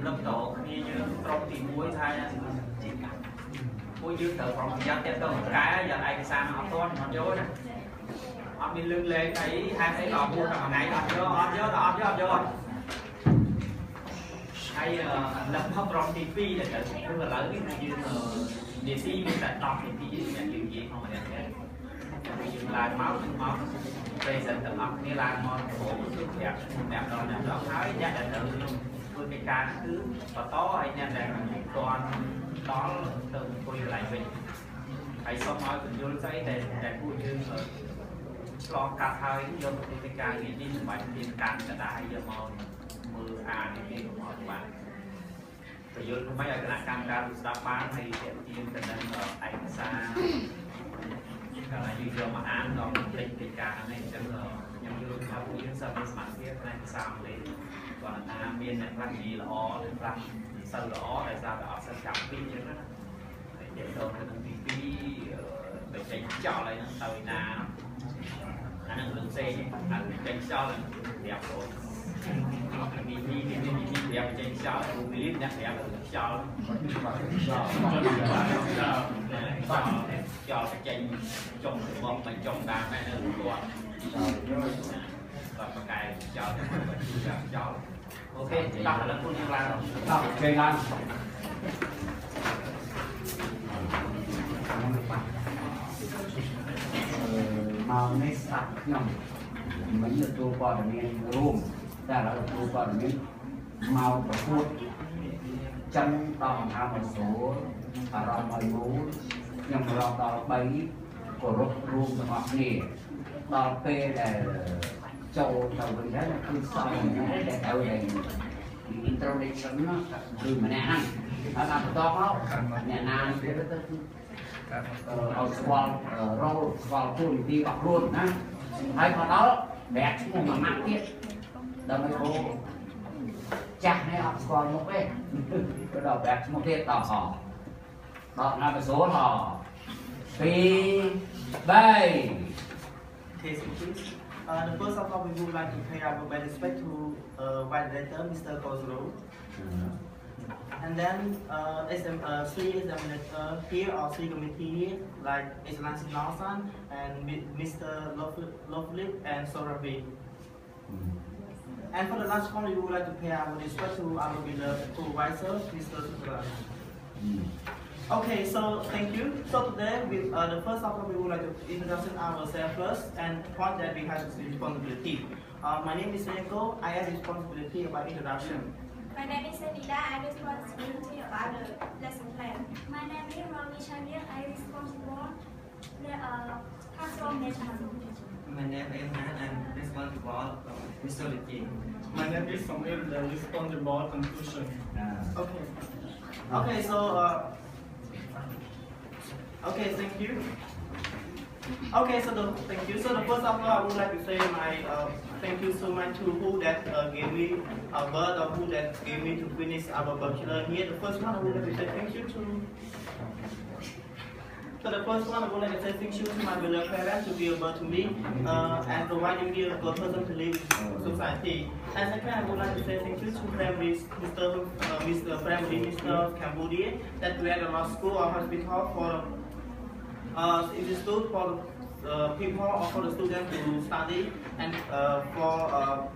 lập tổ như trong thì muối thay muối dư từ phòng giao tiếp tôi cái giờ anh sang học toán nó dối nè họ đi lưng lên thấy hai thấy lò mua cả ngày học vô hay lập học trong TV để rất là lớn như địa si như tại đọc thì nhận điều gì không mà nhận dừng lại máu bây giờ tập học như là món khổ đẹp đó thái giá định tự luôn cái ca cứ và to hay nha để còn đó từ quay lại mình hãy xong nói từ vô giấy để vui như lo cả hai vô cái ca nghĩ đi bài tiền càng cả đại giờ mưa thì đi của bạn rồi vô mấy cái là cam ra stop bán hay tiền tình nên ảnh xa cả là như mà án nó định cái ca này cho nhằm vô theo những sản phẩm smart thiết này sao để còn là miền này làm gì là ó làm sau đó tại sao họ sẽ chọn pin như thế để đầu cái pin để tránh chọn lại tàu nào anh lượng xe anh tránh chọn là đẹp rồi vì đẹp tránh chọn clip đẹp đẹp chọn cho tranh trồng một mình trồng đàn này nữa và cái chọn ok, đọc là con như là đọc cây lan màu nét sắc nhầm mình là tu qua được miền rùm ta là tu qua được miền màu của thuốc chân đòn tham một số và rong mây mũ nhưng mà rong đòn bấy của rùm hoặc nghề đòn p để châu đầu mình đấy là cứ sau này để đâu này introduction nó từ mà nè ăn nó làm to đó nhà nam biết tới ở squal roll squal phun đi bọc luôn á hay còn đó bẹt xuống mà mắc tiếp đâu mới cô chắc hay học squal một cái cái đầu bẹt một tiếp đỏ họ đó là cái số họ phi bay. The first of all, we would like to pay our best respect to Vice Director, Mr. Kozro. And then three examinators here, or three committee here, like Excellency Nelson and Mr. Lovely and Sorabi. And for the last one, we would like to pay our respect to our beloved supervisor, Mr. Sreng. Okay, so thank you. So today, the first of all, we would like to introduce ourselves first and point that we have responsibility. My name is Sreng. I have responsibility about introduction. My name is Sanida. I have responsibility about the lesson plan. My name is Ronnie Chanir. I am responsible classroom management. My name is Han. I am responsible methodology. My name is Samuel. I am responsible conclusion. Okay. Okay, so. Okay, thank you. Okay, so thank you. So the first of all, I would like to say my thank you so much to who that gave me a birth or who that gave me to finish our bachelor here. The first one I would like to say thank you to. So the first one I would like to say thank you to my beloved parents to be able to me and providing me a good person to live in society. And second, I would like to say thank you to Mr. Cambodia that we had a law school or hospital for institute for people or for the students to study and for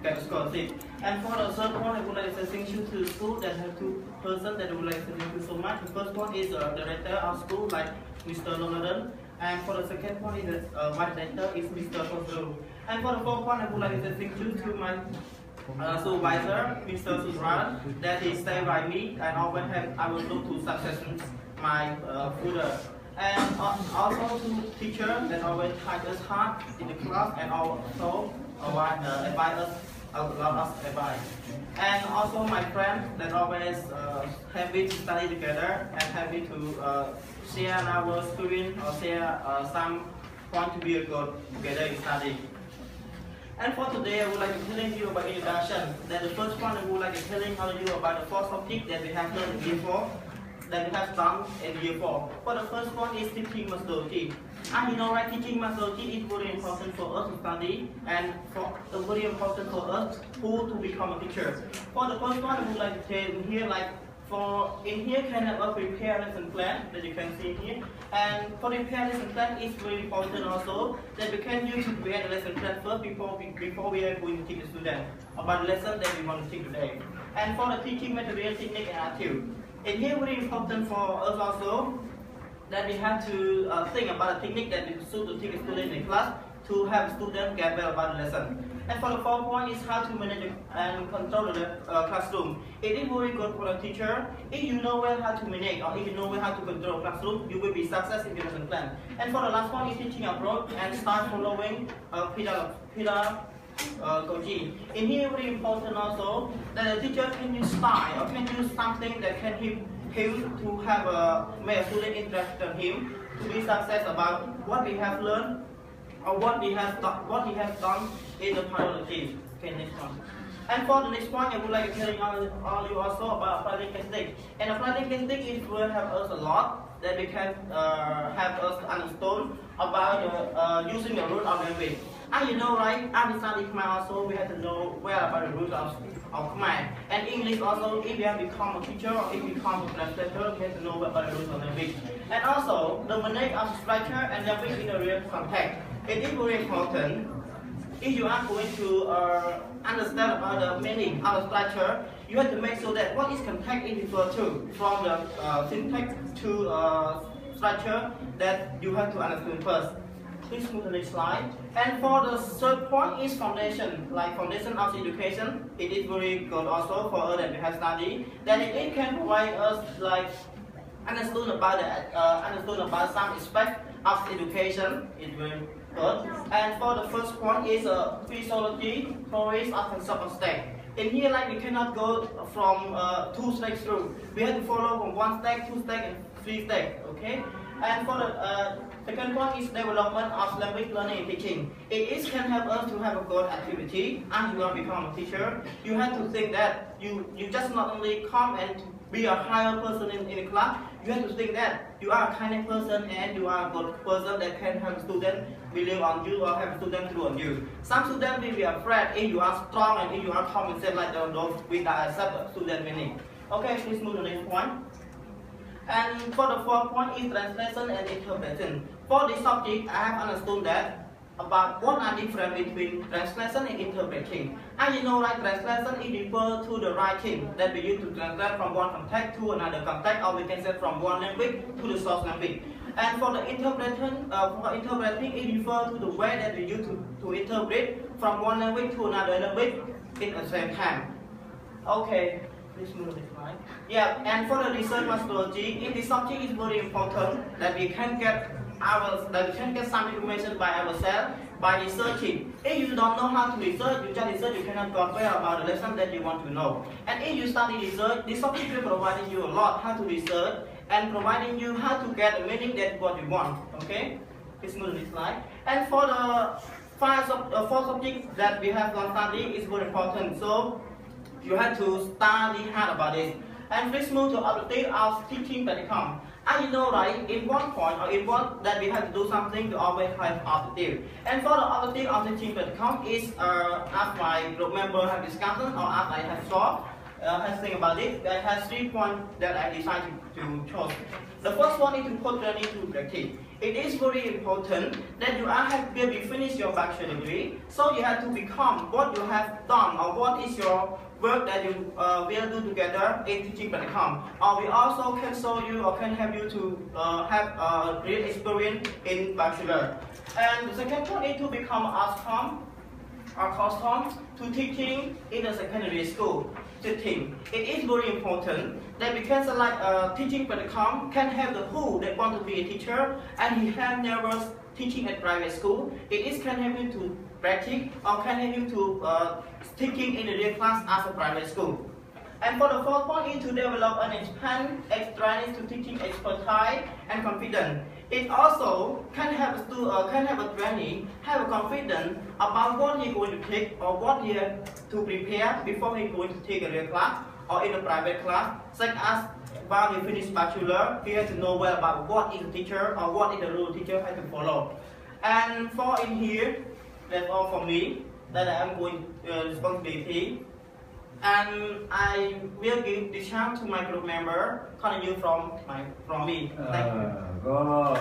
get scholarship. And for the third one, I would like to say thank you to the school that have two persons that I would like to thank you so much. The first one is the director of school, like Mr. Lomadan, and for the second one is the vice director is Mr. Kozro. And for the fourth one, I would like to say thank you to my supervisor, Mr. Sreng, that he stay by me and always have I will look to success my further. And also to teacher that always try us hard in the class and also advise us a lot of advice. And also my friends that always happy to study together and happy to share our experience or share some point to be a good together in study. And for today, I would like to tell you about introduction. That the first one I would like to tell you about the four subjects that we have learned before. that we have done in year 4. For the first one is teaching methodology. And you know, right, teaching methodology is very important for us to study and very important for us to become a teacher. For the first one, I would like to say in here, like in here can have a prepare lesson plan that you can see here. And for the prepare lesson plan is very important also that we can use to create a lesson plan first before we are going to teach the student about the lesson that we want to teach today. And for the teaching material, technique and attitude. In here very important for us also that we have to think about the technique that we suit to teach a student in class to have students get well about the lesson. And for the fourth one is how to manage and control the classroom. It is very good for a teacher. If you know well how to manage or if you know well how to control classroom, you will be successful in your lesson plan. And for the last one is teaching approach and start following pedagogy. In here very important also that the teacher can use style or can use something that can help him to have make a student interested in him to be success about what we have learned or what he has done in the priority. Okay, next one. And for the next point, I would like to tell you also about applied linguistics. And applied linguistics will help us a lot that we can help us to understand about using the root of language. And you know, right? After studying Khmer also, we have to know well about the root of Khmer. And English also, if you have become a teacher or if you become a translator, you have to know about the root of language. And also, the management of structure and language in a real context. It is very important. If you are going to understand about the meaning of the structure, you have to make sure that what is context is referred to from the syntax to structure that you have to understand first. Please move to the next slide. And for the third point is foundation, like foundation of education. It is very good also for us that we have studied. That it can provide us like understand about some aspect of education. It's very good. And for the first point is physiology, theories of concept of state. In here, like we cannot go from 2 steps through. We have to follow from 1 step, 2 steps, and 3 steps. Okay. And for the second point is development of language learning and teaching. It can help us to have a good activity and you want to become a teacher. You have to think that you just not only come and be a higher person in the class, you have to think that you are a kind of person and you are a good person that can have students believe on you or have students do on you. Some students will be afraid if you are strong and if you are common sense like those without accept student meaning. Okay, please move to the next point. And for the fourth point is translation and interpretation. For this subject, I have understood that about what are different between translation and interpreting. And you know, like translation is refer to the writing that we use to translate from one context to another context, or we can say from one language to the source language. And for the interpreting, it refers to the way that we use to interpret from one language to another language in the same time. Okay. Please move to the slide. Yeah, and for the research methodology, in this subject is very important that we can get some information by ourselves by researching. If you don't know how to research, you just research, you cannot compare about the lesson that you want to know. And if you study research, this subject will provide you a lot how to research and providing you how to get the meaning that what you want. Okay, please move to this slide. And for the four subjects that we have to study is very important. So you have to study hard about it. And please move to objective of teaching practicum. And you know, right, in one point or in one that we have to do something to always have objective. And for the objective of teaching practicum is as my group member have discussed or as I have saw, has think about it, that has 3 points that I decided to choose. The first one is to put learning to practice. It is very important that you have to finish your bachelor degree, so you have to become what you have done or what is your work that you will do together in teaching practicum. Or we also can show you or can help you to have a real experience in bachelor. And the second point is to become accustomed to teaching in a secondary school setting. It is very important that we can select teaching practicum can have the who that want to be a teacher and he have never teaching at private school. It can help you to practice or can help you to teaching in the real class as a private school. And for the fourth point is to develop and expand extraneous to teaching expertise and confidence. It also can have a trainee have a confidence about what he is going to take or what he has to prepare before he is going to take a real class or in a private class, such as while he finished bachelor, he has to know well about what is the teacher or what is the rule teacher has to follow. And for in here, that's all for me that I am going responsibility. And I will give the chance to my group member, continue from me. Thank you. Go.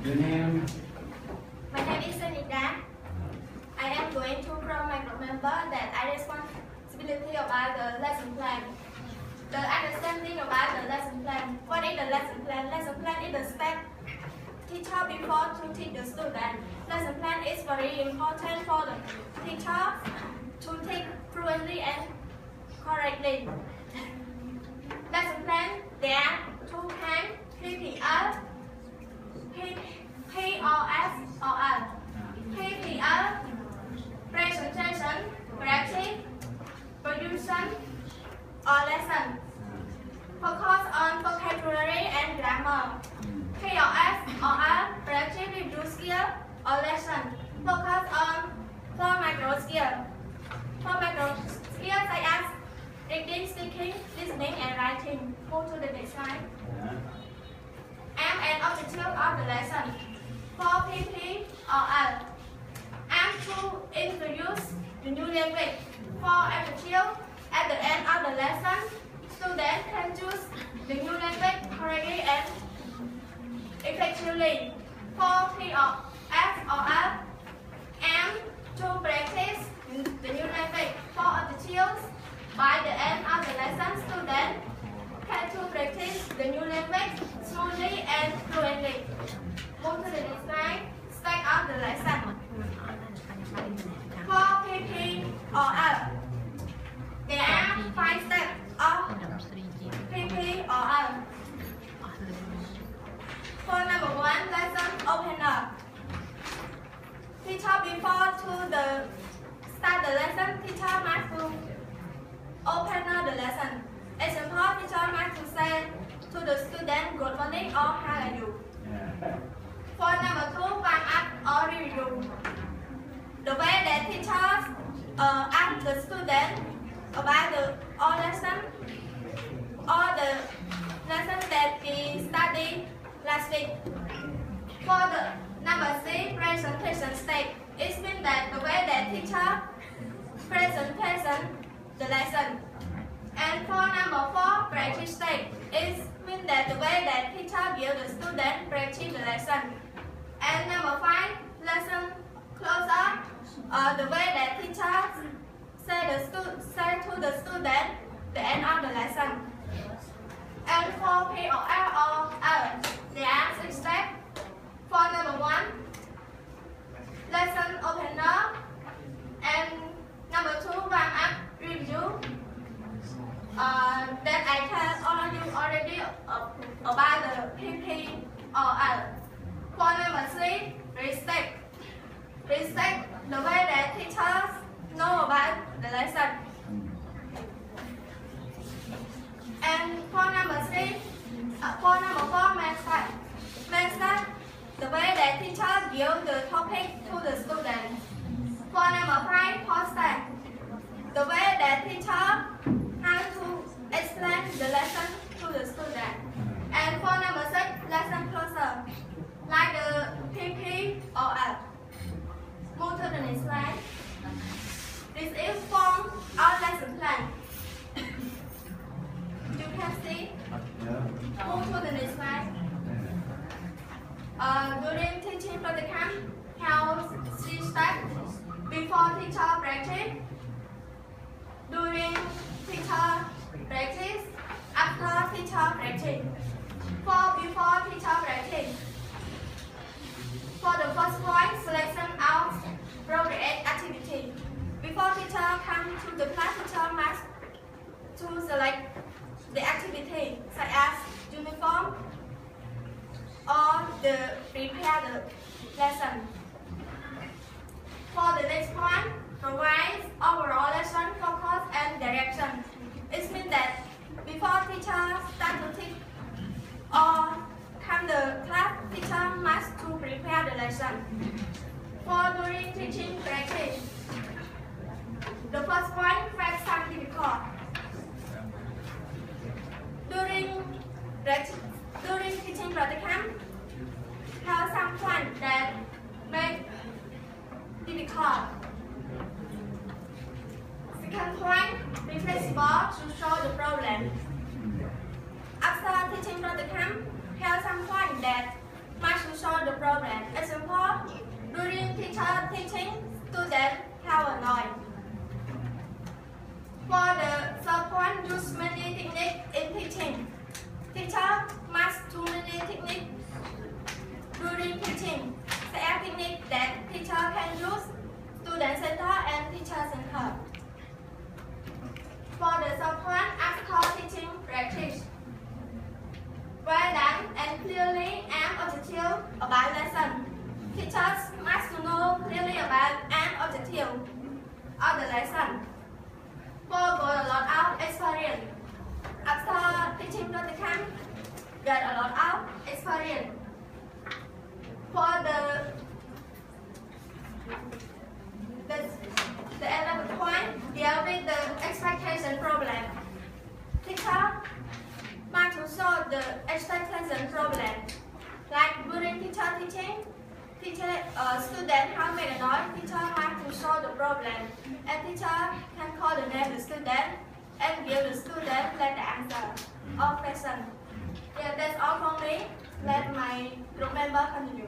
Your name? My name is Senida. I am going to from my group member that I responsibility about the lesson plan. The understanding about the lesson plan. What is the lesson plan? Lesson plan is the step teacher before to teach the student. Lesson plan is very important for the teacher to teach fluently and correctly. Lesson plan, there are two kinds, PPL, POS or L. PPL, presentation, practice, production, or lesson. Focus on vocabulary and grammar. POS or L, practice review skill or lesson. Focus on 4 micro skills. 4 micro skills such as reading, speaking, listening, and writing. Go to the next slide. Aim and objective of the lesson. For PP or L. Aim to introduce the new language. For objective, at the end of the lesson, students can choose the new language correctly and effectively. For P or F or L, aim to practice the new language. For objectives, by the end of the lesson, students can to practice the new language smoothly and fluently. Move to the next slide. Start of the lesson. For PP or L, there are 5 steps of PP or L. For number 1, lesson opener. Teacher before to the start the lesson, teacher must to open the lesson. Example, teacher must to say to the student, good morning or how are you. For number 2, warm up or review. The way that teachers ask the student about the all lesson or the lesson that we studied last week. For the number 3, presentation stage, it means that the way that teacher present the lesson. And for number 4, practice stage, it means that the way that teacher gives the student practice the lesson. And number 5, lesson closer, the way that teacher say to the student the end of the lesson. And for P or L or L, there are 6 steps. For number 1, lesson opener, and number 2, warm up, review. That I can already about the PP or L. For number 3, respect. Respect the way that teachers know about the lesson. And for number 4, main start. Main start, the way that teacher gives the topic to the student. For number 5, post-start, the way that teacher has to explain the lesson to the student. And for number 6, lesson closer, like the PP or L. Move to the next slide. This is from our lesson plan. You can see. Move to the next slide. During teaching practicum, how she starts before teacher practice, during teacher practice, after teacher practice, before teacher practice. For the first point, selection of appropriate activity. Before teacher comes to the class, teacher must to select the activity such as uniform or prepare the lesson. For the next point, provide overall lesson focus and direction. It means that before teacher start to teach or come the class, teacher must to prepare the lesson. For during teaching practice, first point, fact some difficult. During teaching practicum, have some points that make difficult. Second point, be flexible to solve the problem. After teaching practicum, have some points that must to solve the problem. Example, during teacher teaching, students have a noise. For the third point, use many techniques in teaching. Teacher must do many techniques during teaching. The technique that teacher can use, student center and teacher center. For the third point, after teaching practice. Write down and clearly and objective about lesson. Teachers must know clearly about and objective of the lesson. For got a lot of experience. After teaching practicum, get a lot of experience. For the 11th point, deal with the expectation problem. Teacher must to solve the expectation problem. Like during teacher teaching, student have made a noise, teacher must to solve the problem. And teacher can call the name of the student and give the student the answer of question. Yeah, that's all from me. Let my group member continue.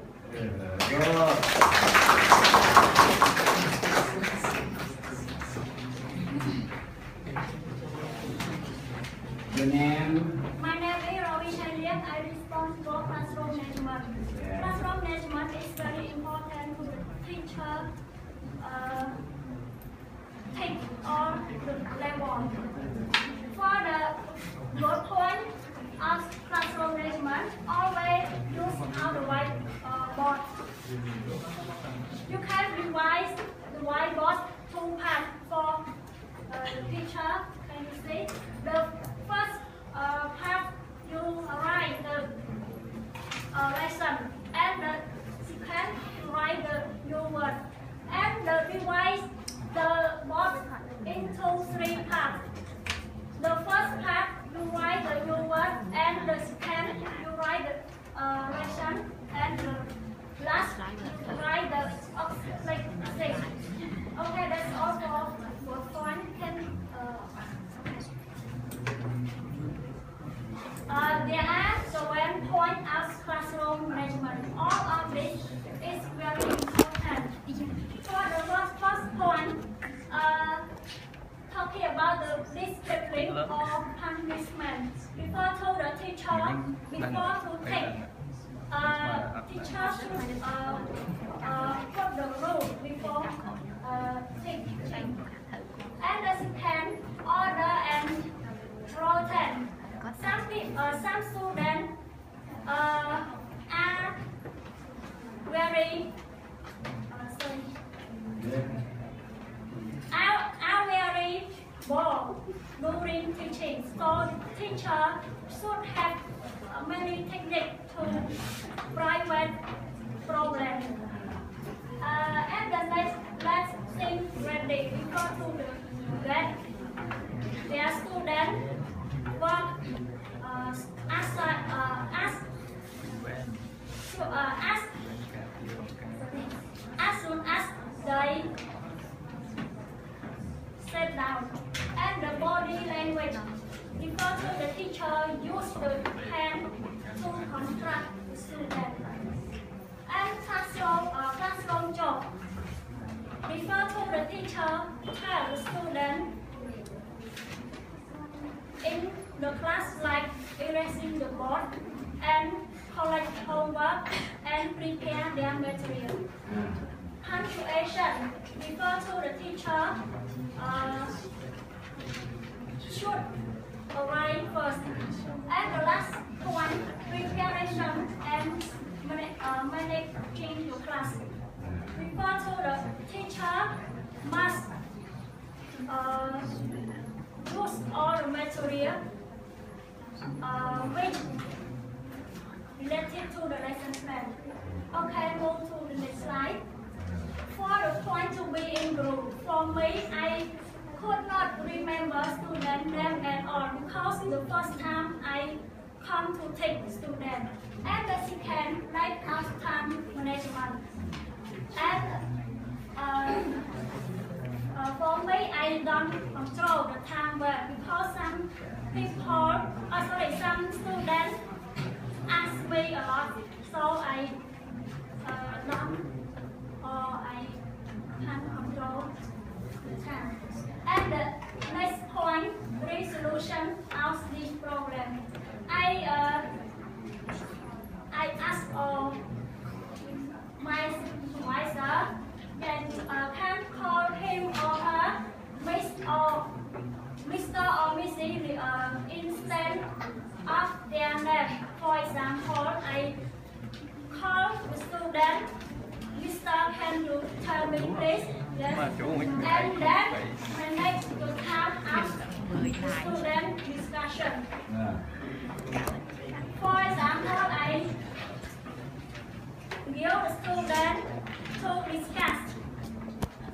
Your name? My name is Ravi Shaliak. I responsible classroom management. Yeah. Classroom management is very important to the teacher take on the level. For the good point of classroom management, always use all the whiteboard. You can revise the whiteboard two parts for the teacher. Can you see? The first part you write the lesson, and the second you write the new word, and the revise the board into three parts. The first part you write the new word, and the second you write the lesson, and the last you write the object. Okay, that's all for word point. There are 7 points of classroom management. All of this is very important. For the first point, talking about the discipline or punishment. Before to the teacher, before to take, teacher should put the rule before teaching. And the second, order and routine. Some students are very bored during teaching. So teacher should have many techniques to prevent problem. And the let's think ready before to get their student work as soon as they sit down. And the body language. Before to the teacher use the hand to construct the student. And classroom job. Before to the teacher tell the student in the class, like erasing the board and collect homework and prepare their material. Punctuation. Before to the teacher should arrive first. And the last one, preparation and managing your class. Before to the teacher must use all the material which related to the lesson plan. Okay, move to the next slide. For the point to be in group, for me, I the first time I come to take student, and the second like us time management. And for me, I don't control the time well because some people, some students ask me a lot, so I don't or I can't control the time. And the next point, resolution of this problem. I ask my supervisor that can call him or her Mr. or Mrs. Instead of their name. For example, I call the student, Mr. Can you tell me please? Yes. And then the next to time after student discussion. For example, I give the student to discuss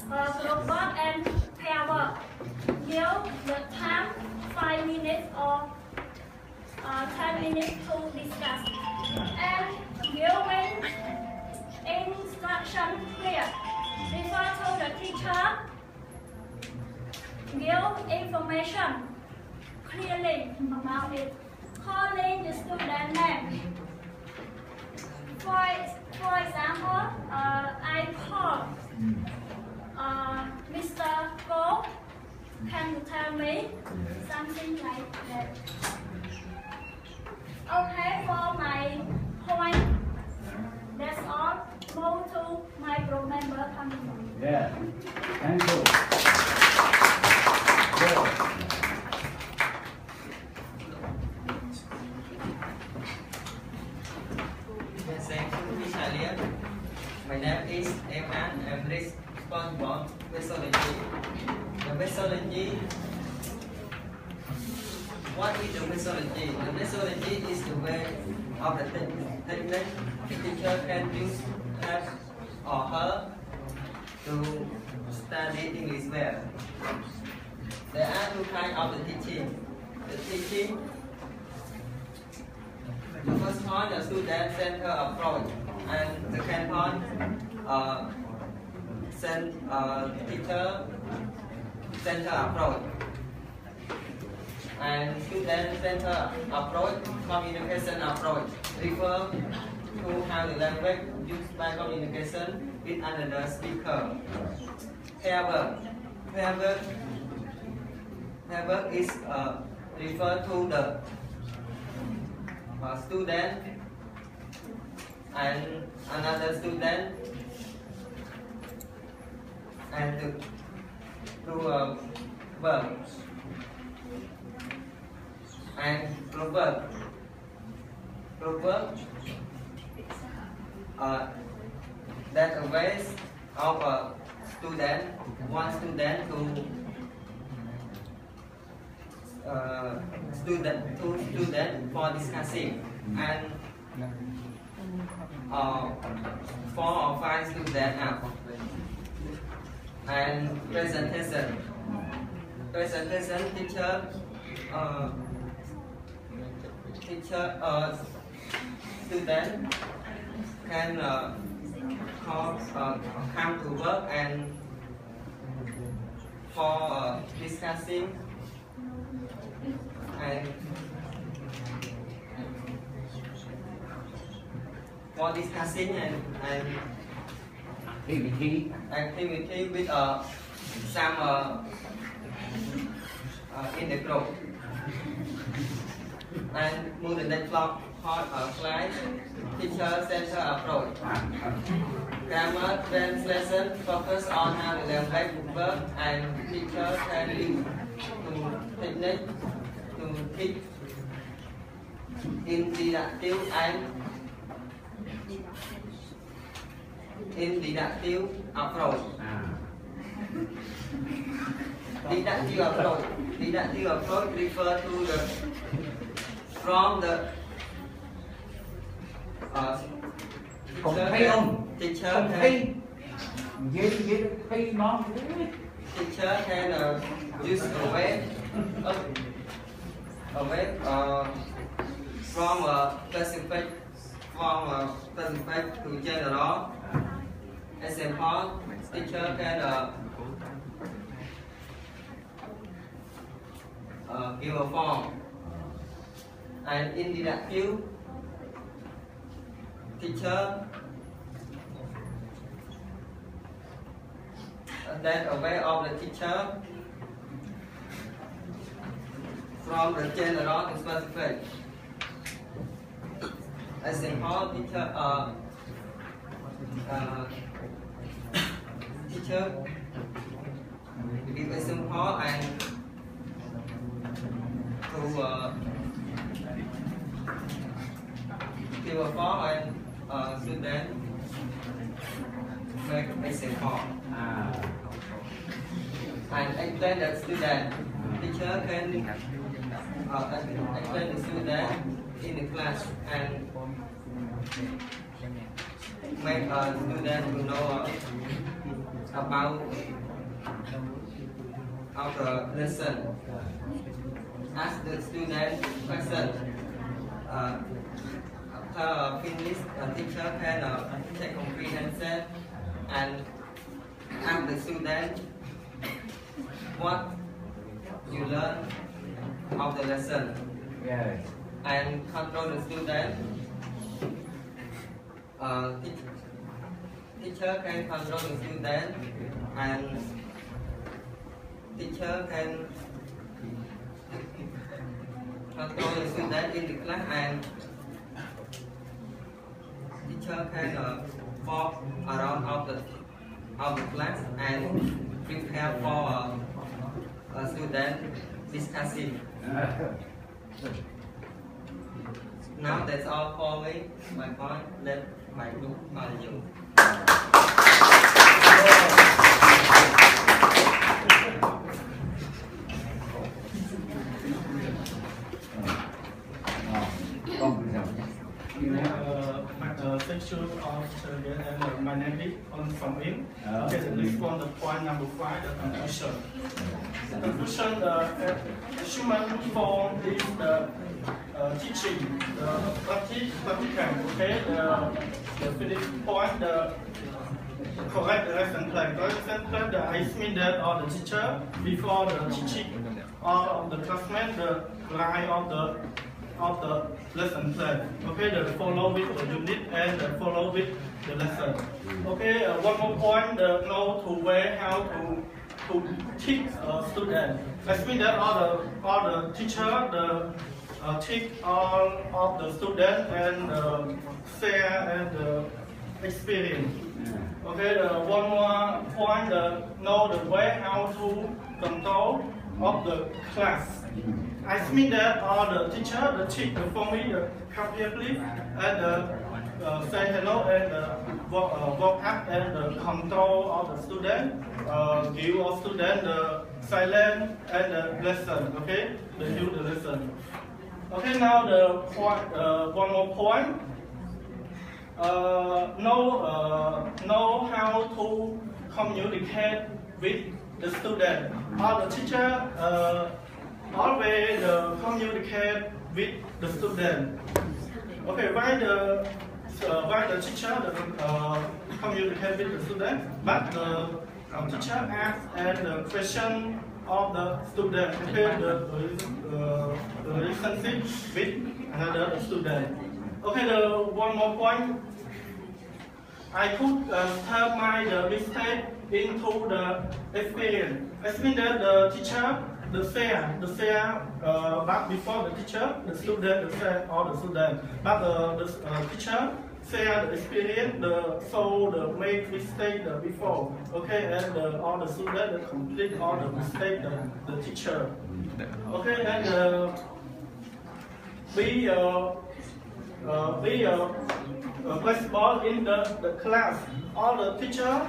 group work and pair work. Give the time 5 minutes or 10 minutes to discuss. And giving instruction clear. Refer to the teacher. Give information clearly about it. Calling the student name. For example, I call Mr. Go. Can you tell me something like that? Okay, for my point, that's all. Go to my group member coming. Yeah, thank you. My name is Evan. I'm responsible for methodology. The methodology. What is the methodology? The methodology is the way of the technique the teacher can use her or her to study English well. There are two kinds of the teaching. The teaching. The first point, the student-centered approach, and the second point, teacher-centered approach. And student-centered approach, communication approach, refer to how the language used by communication with another speaker. Pair work is refer to the student and another student and to work and group work. That a ways of a student, one student to student for discussing, and 4 or 5 students up. And presentation, teacher student can come to work and for discussing and for discussing and activity with some in the group. And move the next slide. Teacher-centered approach. Grammar translation focus on how the language works, and teacher can use to technique to teach interactive and deductive approach. Deductive approach refer to the from the teacher can use a way away from specific to general. Example, teacher can give a form, and in deductive, teacher then away of the teacher from the general to specific. Example, teacher give example and to give a form and student make example and explain the student. Teacher can explain the student in the class and make a student to know about the lesson. Ask the student question. After finish, teacher can take comprehension and ask the student what you learn of the lesson. Yes. And control the student. Teacher can control the student and teacher can control the student in the class and teacher can walk around of the class and prepare for a student discussing. Now that's all for me. My point. Let my group call you. Section of and my name on from in. Okay, respond to point number 5, the conclusion. The conclusion, the human form is the teaching, the practicum, okay, the finish point, the correct lesson plan. Lesson plan, the I mean that or the teacher before the teaching or the classmate, the line of the lesson plan. Okay, the follow with the unit and the follow with the lesson. Okay, one more point, the know to where how to teach a student. That means that all the teacher, the teach all of the student and share and experience. Okay, the one more point, the know the way how to control of the class. I mean that all the teacher, the teach the for me, the come here please, and say hello and walk up and control of the student, give all student the silent and the lesson. Okay, the use the lesson. Okay, now the point, one more point. Know how to communicate with the student. Or the teacher always communicate with the student. Okay, why the teacher communicate with the student, but the teacher asks and the question of the student. Okay, the relationship with another student. Okay, the one more point. I could turn my mistake into the experience. I mean that the teacher, the share back before the teacher, the student, the share all the student. But the teacher share the experience, the make mistake before. Okay, and all the student complete all the mistake the teacher. Okay, and be flexible in the class. All the teacher,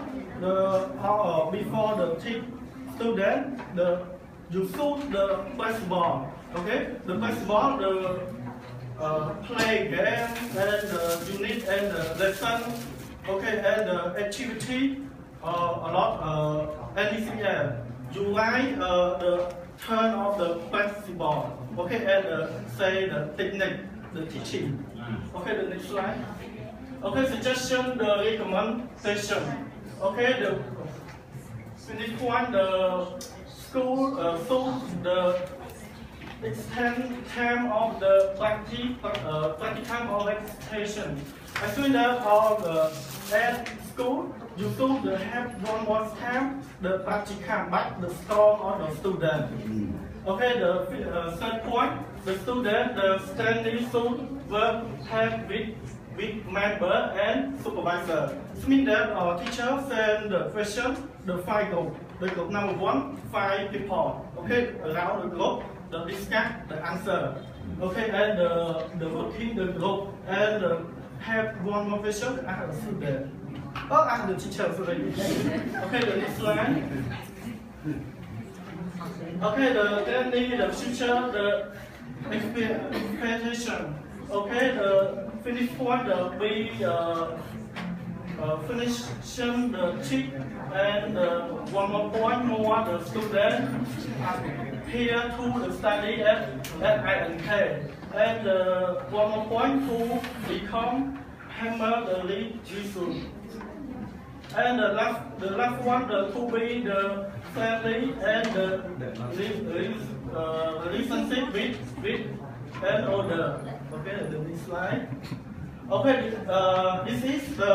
before the teach student, you shoot the flexible. Okay, the flexible, the play game and the unit and the lesson. Okay, and the activity, a lot anything else. you like the turn of the flexible, okay, and say the technique, the teaching. Okay, the next slide. Okay, suggestion, the recommendation. Okay, the finish one, the school, the extend term of the practicum of education. As soon as all the at school, you should have one more time the practicum, but the score of the student. Okay, the third point, the student, the study should work have with member and supervisor. This means that our teacher send the question, the 5 group. The group number 1, 5 people. Okay, around the group, the discuss the answer. Okay, and the working the group and have one more question as the student. Or as the teacher, sorry. Okay, the next slide. Okay, the trainee, the future, the expectation. Okay, the finish point, we finish the check and one more point more the student here to the study at INK and one more point to become hammer the lead Jesus. And the last one to be the family and the relationship with and order. Okay, the next slide. Okay, this is the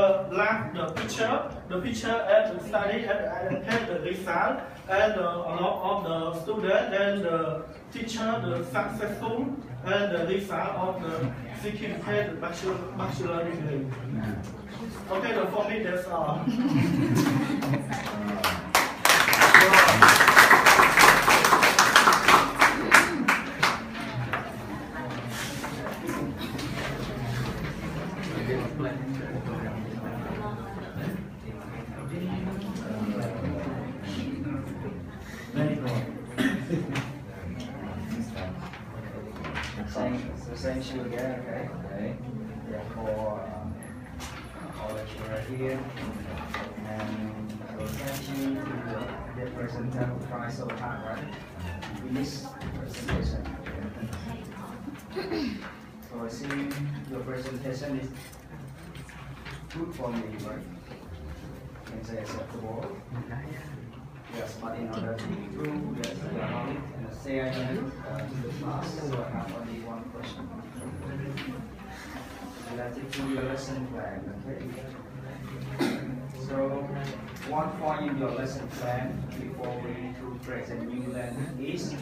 picture at the study and the result and a lot of the student and the teacher, the successful and the result of the certificate, bachelor degree. Okay, for me that's all. Same shoe again, okay. Therefore, all the children here, and so thank you to the presenter who tried so hard, right? Finish presentation. So I see your presentation is good for me, right? You can say acceptable. Yes, but in order to improve your knowledge and say again to the class, so I have only one question. Related to your lesson plan, okay? So, one point in your lesson plan before we to present new lesson is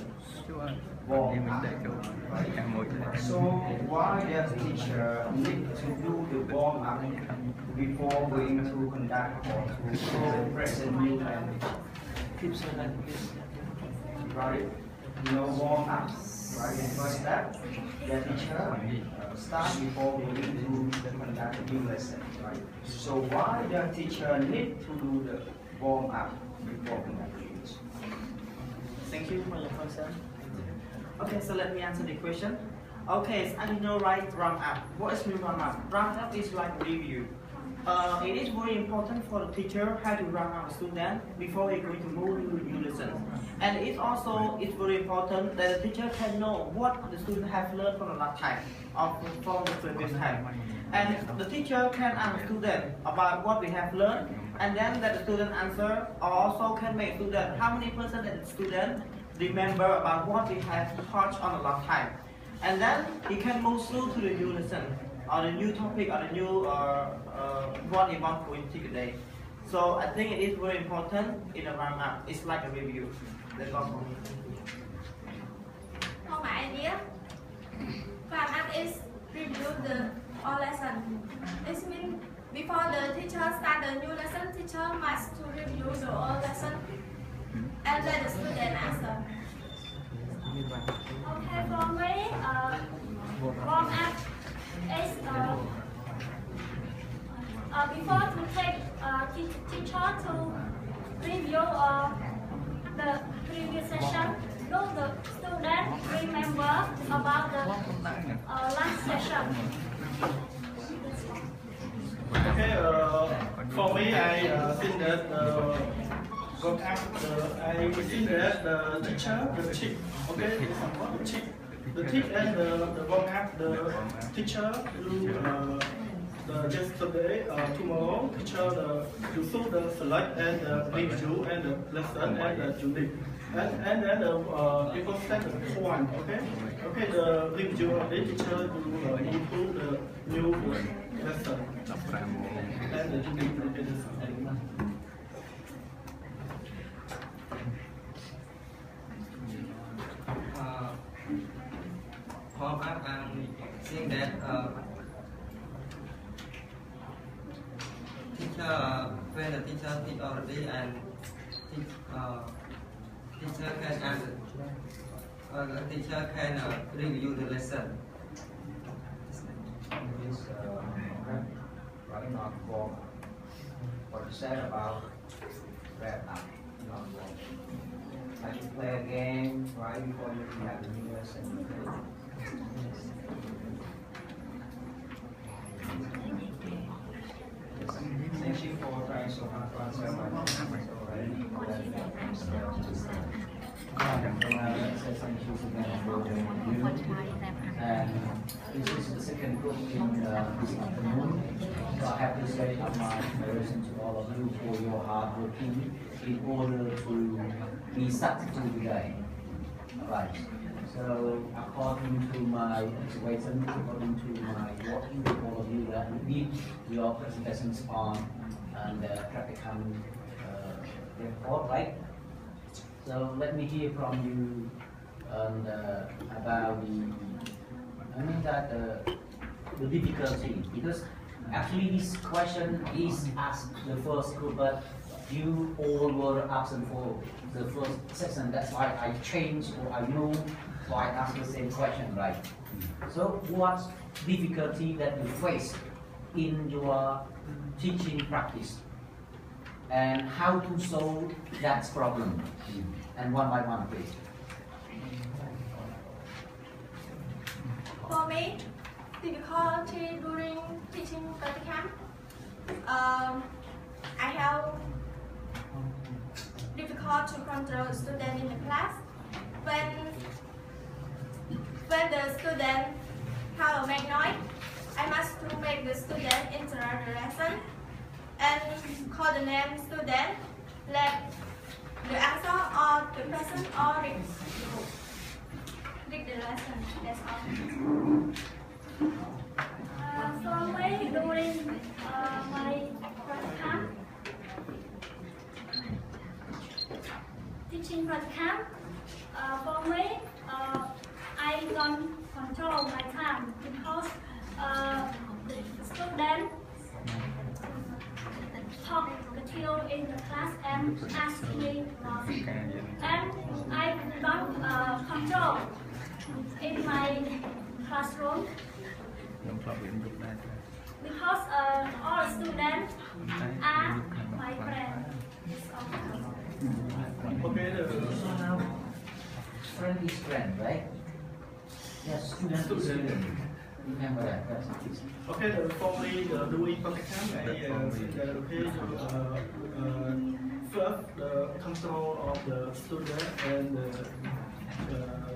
warm up. Right? So, why does teacher need to do the warm up before going to conduct or to present new language? Right? No warm up. Right? In first step, the teacher start before going to conduct a new lesson. Right? So why the teacher need to do the warm up before conducting it? Thank you for your question. Okay, so let me answer the question. Okay, so I know right, warm up. What is mean warm up? Warm up is like review. It is very important for the teacher how to run our student before he going to move to the new lesson. And it's very important that the teacher can know what the student have learned from the last time or from the previous time. And the teacher can ask the student about what we have learned, and then that the student answer, or also can make student how many percent that the student remember about what we have taught on the last time. And then he can move through to the new lesson, or the new topic, or the new what he wants to take today. So I think it is very important in a warm up. It's like a review. That's all for me. For my idea, warm up is review the all lesson. It means before the teacher start the new lesson, teacher must to review the old lesson and let the student answer. Okay, for me, warm up is before to take teacher to review the previous session. No, the student remember about the last session. Okay, for me, I think that got after I think that the teacher, the chief, okay, the chief. The tip and the warm up, the teacher do yesterday, tomorrow, teacher do so the select and the review and the lesson and the unit. And then the people set the point, okay? Okay, the review of the teacher do improve the new lesson and the unit. Form up and seeing that teacher, when the teacher teach already and teacher can answer, the teacher can review the lesson. Right, not for what you said about wrap up, not for. Like you play a game right before you have the new lesson. Thank you for trying so hard to answer my questions already. And this is the second group in this afternoon. So I have to say my admiration to all of you for your hard working in order to be successful today. Alright. So according to my observation, according to my working with all of you that we did your presentations on and Practicum report, right? So let me hear from you and about the difficulty, because actually this question is asked the first group, but you all were absent for the first session. That's why I changed, or I know why I asked the same question, right? So what difficulty that you face in your teaching practice, and how to solve that problem? And one by one, please. For me, difficulty during teaching Practicum, I have difficult to control students in the class. When the student have a make noise, I must to make the student interrupt the lesson and call the name student, let the answer or the person or read the lesson. That's all. For me, during my practicum, teaching practicum, for me, I don't control my time because the student talk until in the class and ask me, and I don't control in my classroom because all students are my friends. Okay, Friend is friend, right? Yes, student is student. Remember that. That's it. okay, for me, doing Practicum, I think that okay, first the control of the student and the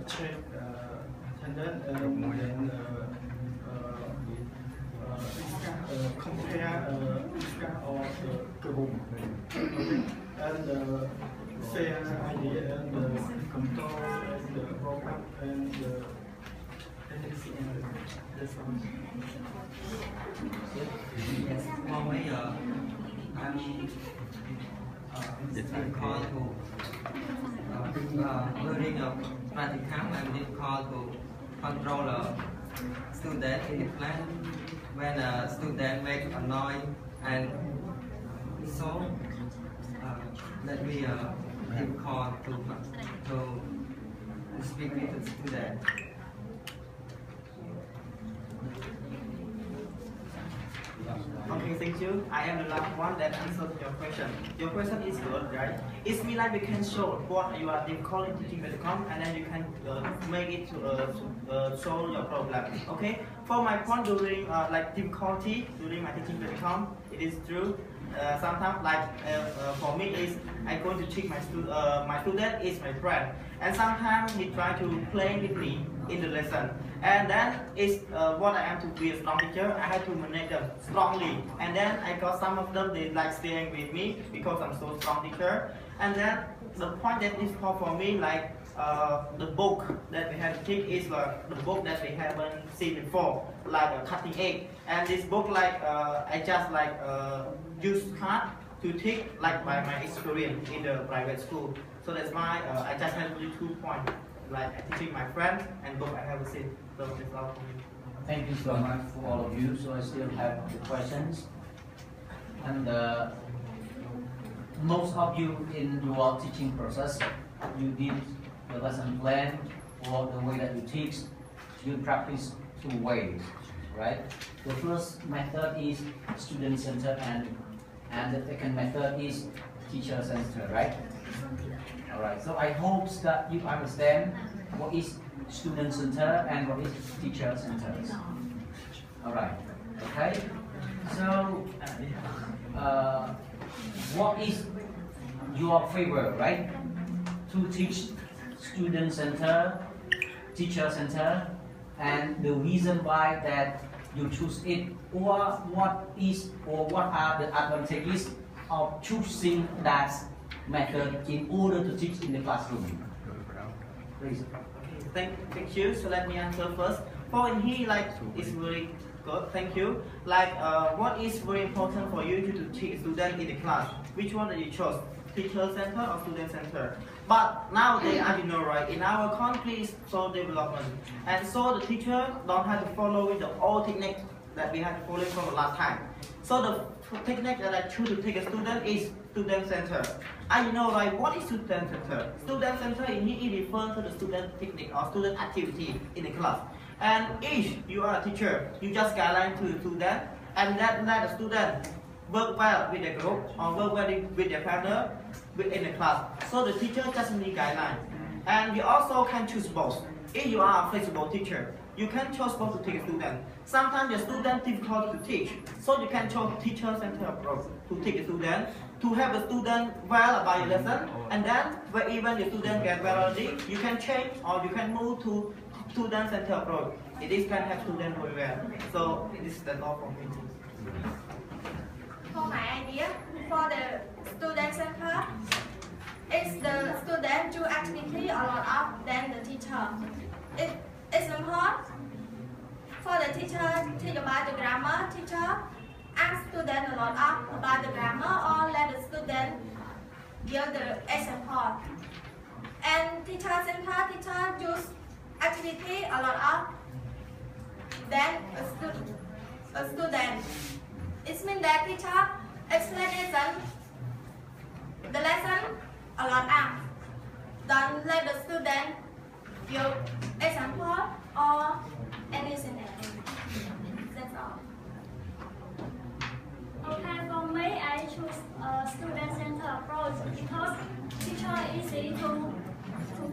check attendant, and then compare of the group, okay, and share idea and control and the program and the this one. Yes, for me, I'm called to during a practicum, I'm difficult to control a student in the class when a student makes a noise, and so that we difficult to speak with the student. Okay, thank you. I am the last one that answered your question. Your question is good, right? It's me like we can show what you are difficult in teaching Practicum, and then you can make it to solve your problem. Okay. For my point during like difficulty during my teaching Practicum, it is true. sometimes like for me is I going to teach my student is my friend, and sometimes he try to play with me in the lesson, and then is what I am to be a strong teacher. I have to manage them strongly, and then I got some of them they like staying with me because I'm so strong teacher, and then the point that is for me like the book that we have to teach is the book that we haven't seen before, like a cutting egg, and this book like I just like use hard to teach like by my experience in the private school. So that's why I just have only 2 points, like teaching my friends and book I haven't seen. So that's all for me. Thank you so much for all of you. So I still have the questions, and most of you in your teaching process, you did the lesson plan or the way that you teach. You practice 2 ways, right? The first method is student-centered, and the second method is teacher-centered, right? All right. So I hope that you understand what is student-centered and what is teacher-centered. All right. Okay. So what is your favorite, right? To teach student-centered, teacher-centered, and the reason why that you choose it, or what are the advantages of choosing that method in order to teach in the classroom? Please. Thank you. So let me answer first. For in here, like it's very good. Thank you. Like what is very important for you to teach students in the class? Which one that you chose? Teacher center or student center? But nowadays, as you know, right, in our country is so development, and so the teacher don't have to follow with the old technique that we had to follow from the last time. So the technique that I choose to take a student is student center. And you know, right, what is student center? Student center in here refers to the student technique or student activity in the class. And if you are a teacher, you just guideline to the student, and let the student work well with the group or work well with their partner in the class. So the teacher just need guidelines. And you also can choose both. If you are a flexible teacher, you can choose both to take a student. Sometimes the student difficult to teach, so you can choose teacher-centered approach to teach a student, to have the student well about your lesson, and then when even the student get well already, you can change or you can move to student-centered approach. It can help students very well. So this is the law for me. For my idea, for the student center, it's the student do activity a lot of than the teacher. It's important for the teacher teach about the grammar. Teacher ask student a lot of about the grammar or let the student give the example. And teacher center, teacher use activity a lot of than a student. It means that teacher explanation the lesson a lot of. Don't let the student give example or anything else. That's all. Okay, for me, I choose a student-centered approach because teacher is easy to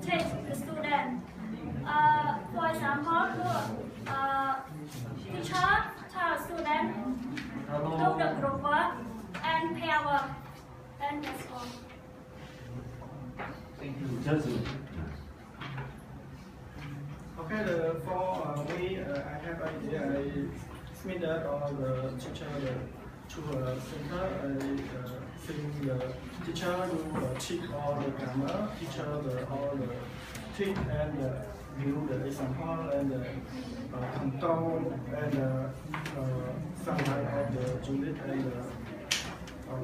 teach the student. For example, teacher tell student do the group work and pair work, and that's all. Thank you, Josie. Okay, for me, I have idea. I mean that all the teacher to center. I think the teacher will teach all the grammar, teacher all the trick and view the example and control and some kind of the unit and all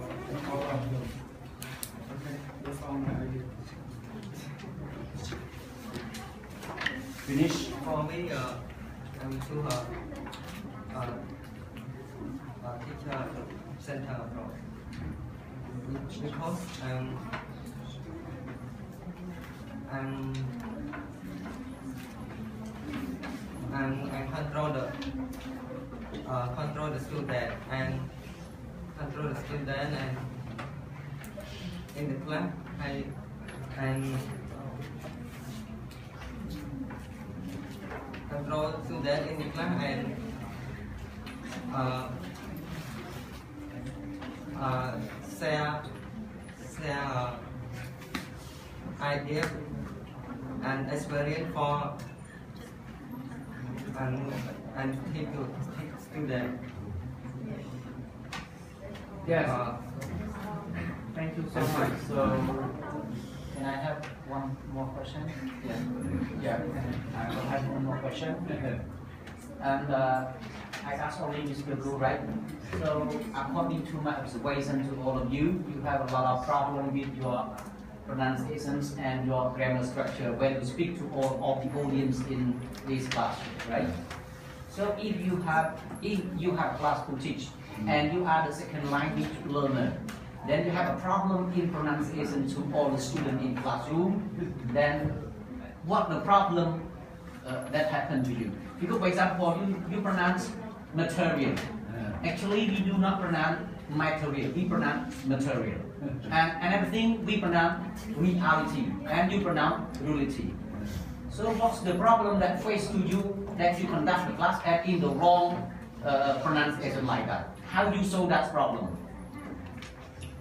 of them. Okay, that's all my idea. Finish. For me, I'm to teacher center approach because I control the student and in the class I control student in the class and an experience for and teach student. Yes. Thank you so much. So, can I have one more question? Yeah. Yeah. I will have one more question. And I asked only Mr. Blue, right? So, according to my observation to all of you, you have a lot of problem with your pronunciations and your grammar structure when you speak to all of the audience in this class, right? So, if you have class to teach and you are the second language learner, then you have a problem in pronunciation to all the students in classroom, then what the problem that happened to you? Because, for example, you pronounce material. Actually, we do not pronounce material, we pronounce material. And everything we pronounce reality, and you pronounce reality. So what's the problem that faced to you that you conduct the class at in the wrong pronunciation like that? How do you solve that problem?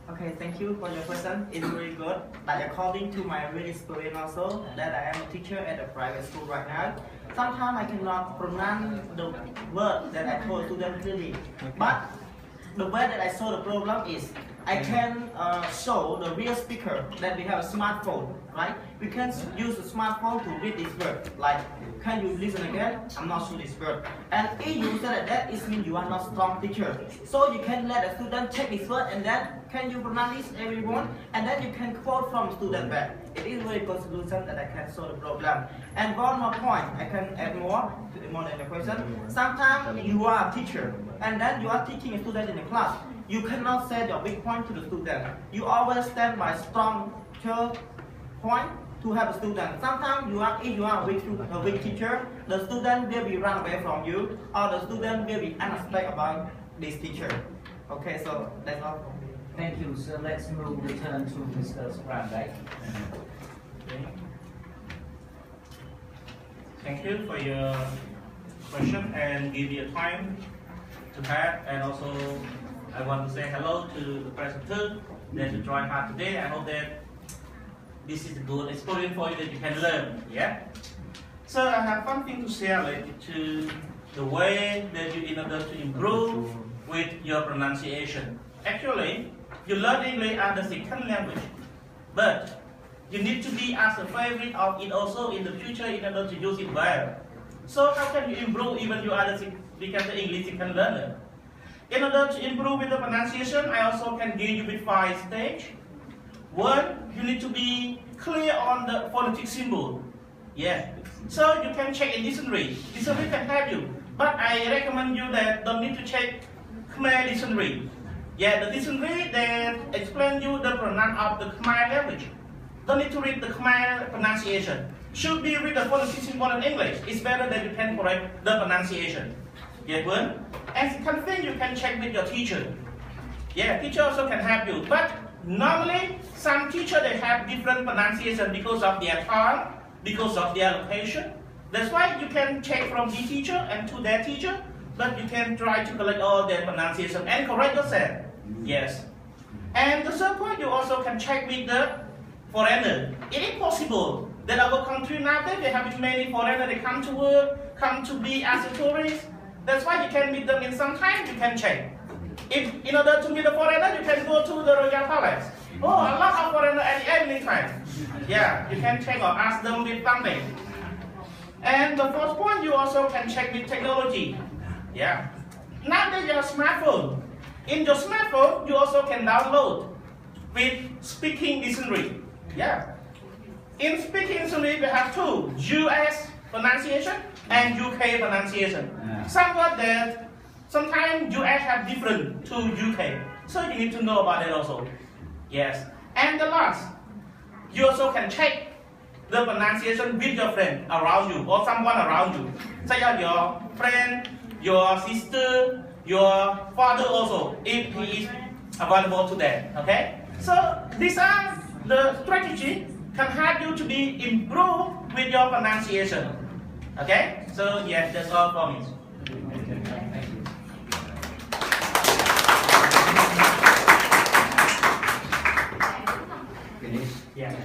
Okay, thank you for your question. It's very good. But according to my real experience also, that I am a teacher at a private school right now, sometimes I cannot pronounce the word that I told students clearly. But the way that I solve the problem is, I can show the real speaker that we have a smartphone, right? We can use the smartphone to read this word. Like, can you listen again? I'm not sure this word. And if you say like that, it means you are not strong teacher. So you can let a student check this word and then can you pronounce this everyone? And then you can quote from student back. It is very good solution that I can solve the problem. And one more point, I can add more than the question. Sometimes you are a teacher and then you are teaching a student in the class. You cannot say your weak point to the student. You always stand by strong point to help the student. Sometimes if you are a weak teacher, the student will be run away from you, or the student will be unexpected about this teacher. Okay, so that's all. Thank you. So let's return to Mr. Sreng, right? Okay. Thank you for your question and give me a time to have, and also I want to say hello to the presenter that you joined us today. I hope that this is a good experience for you that you can learn. Yeah. So I have something to share related to the way that you in order to improve with your pronunciation. Actually, you learn English as the second language, but you need to be as a favorite of it also in the future in order to use it well. So how can you improve even you are become the English second learner? In order to improve with the pronunciation, I also can give you with 5 stages. One, you need to be clear on the phonetic symbol. Yeah. So you can check in dictionary. Dictionary can help you. But I recommend you that don't need to check Khmer dictionary. Yeah, the dictionary that explain you the pronoun of the Khmer language. Don't need to read the Khmer pronunciation. Should be read the phonetic symbol in English. It's better that you can correct the pronunciation. Yeah, good. And second thing, you can check with your teacher. Yeah, teacher also can help you. But normally, some teacher they have different pronunciation because of their time, because of their location. That's why you can check from the teacher and to their teacher, but you can try to collect all their pronunciation and correct yourself. Yes. And the third point, you also can check with the foreigner. It is possible that our country nowadays, they have many foreigners, they come to work, come to be as a tourist. That's why you can meet them in some time, you can check. If in order to meet the foreigner, you can go to the Royal Palace. Oh, a lot of foreigners at any time. Yeah, you can check or ask them with something. And the fourth point, you also can check with technology. Yeah. Nowadays you have smartphone. In your smartphone, you also can download with speaking dictionary. Yeah. In speaking dictionary, we have 2, US pronunciation and UK pronunciation. Somewhat that sometimes US have different to UK. So you need to know about it also. Yes. And the last, you also can check the pronunciation with your friend around you or someone around you. Such as your friend, your sister, your father also, if he is available to them. Okay? So these are the strategies can help you to be improved with your pronunciation. Okay? So yes, that's all for me. Finish? Yeah.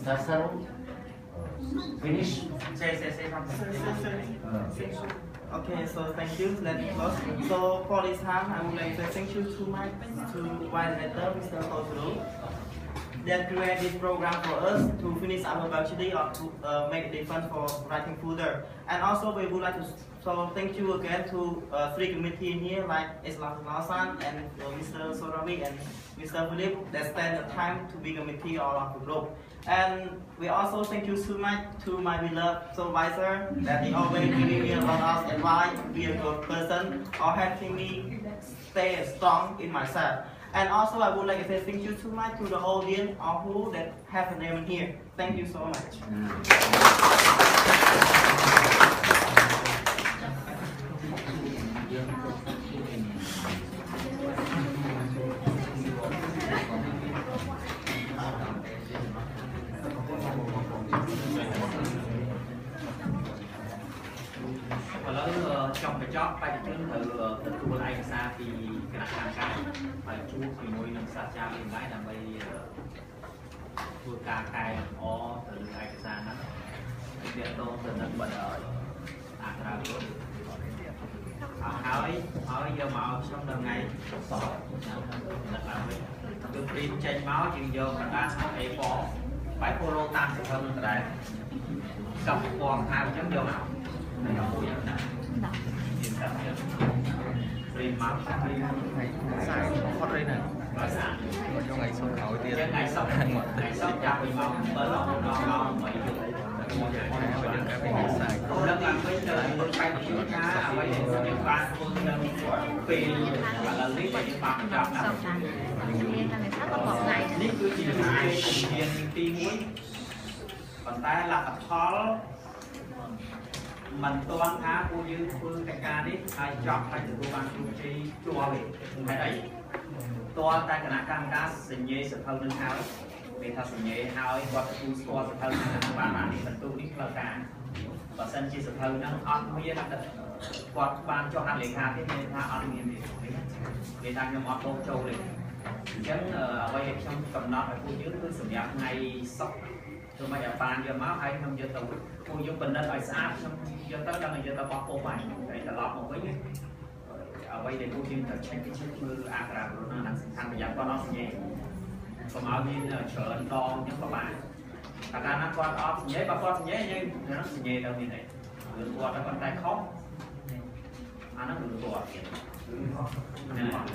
TEFL finish. Say something. Okay, so thank you. Let me close. So for this time, I would like to thank you to Vice Rector, Mr. Kosuru, that created this program for us to finish our bachelor or to make a difference for writing further. And also we would like to thank you again to three committee here like Islam Lausan and Mr. Soravi and Mr. Philip that spend the time to be committee all of the group. And we also thank you so much to my beloved supervisor that he always giving me a lot of advice to be a good person or helping me stay strong in myself. And also I would like to say thank you so much to the audience or who that have a name in here. Thank you so much. Trong cái job phải được từ tour anh xa thì cái này làm cái phải chú thì môi nâng sát cha bên lái làm bây tour ca khai ó từ anh xa nó việc tôi từ nâng bật ở ra luôn hỏi giờ mạo xong lần ngày từ phim trên máu chuyện vô mà đã thấy có phải polo tăng thì hơn tại xong còn hai chấm vô nào sai hot đây này cho ngày sau khẩu tiền ngày sau cha bị máu tới lòng nó mấy không đang làm với trời phải chịu cá vậy thì những bạn vì là lý do những bạn gặp đó ní cứ chỉ hai tiền ti muối còn ta là tập khó mình toán thá cô như phương cái ca đấy ai chọn hay từ cô bạn chú chi chua về cái đấy toán ta cái nào cam cá sinh nhê sự thâu nâng hao vì thao sinh nhê hao qua tu score sự thâu nâng bạn đi mình tu đi là cả và sân chi sự thâu nâng on bia là qua ban cho hai lệ kha thế nên ha on miền thì đang cho món tôm châu này chẳng ở đây trong cầm nọ phải cô dưới cứ sử dụng ngày sốc rồi mà bàn giờ máu hay không giờ tàu cô giúp mình lên phải xa xong giờ tới đây giờ tao bỏ cô mày để tao lọt một cái ở đây để cô chuyên thật check cái chiếc mưa ra rồi nó đang thành bây giờ con nó nhẹ còn ở bên chợ to những các bạn thật ra nó con off nhé bà con nhé như nó nhẹ đâu như này được qua nó con tay khó nó được qua Hãy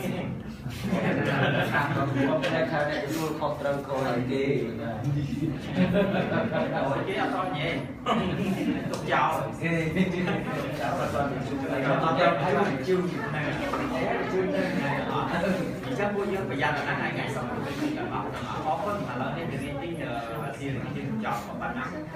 subscribe cho kênh Ghiền Mì Gõ để không bỏ lỡ những video hấp dẫn.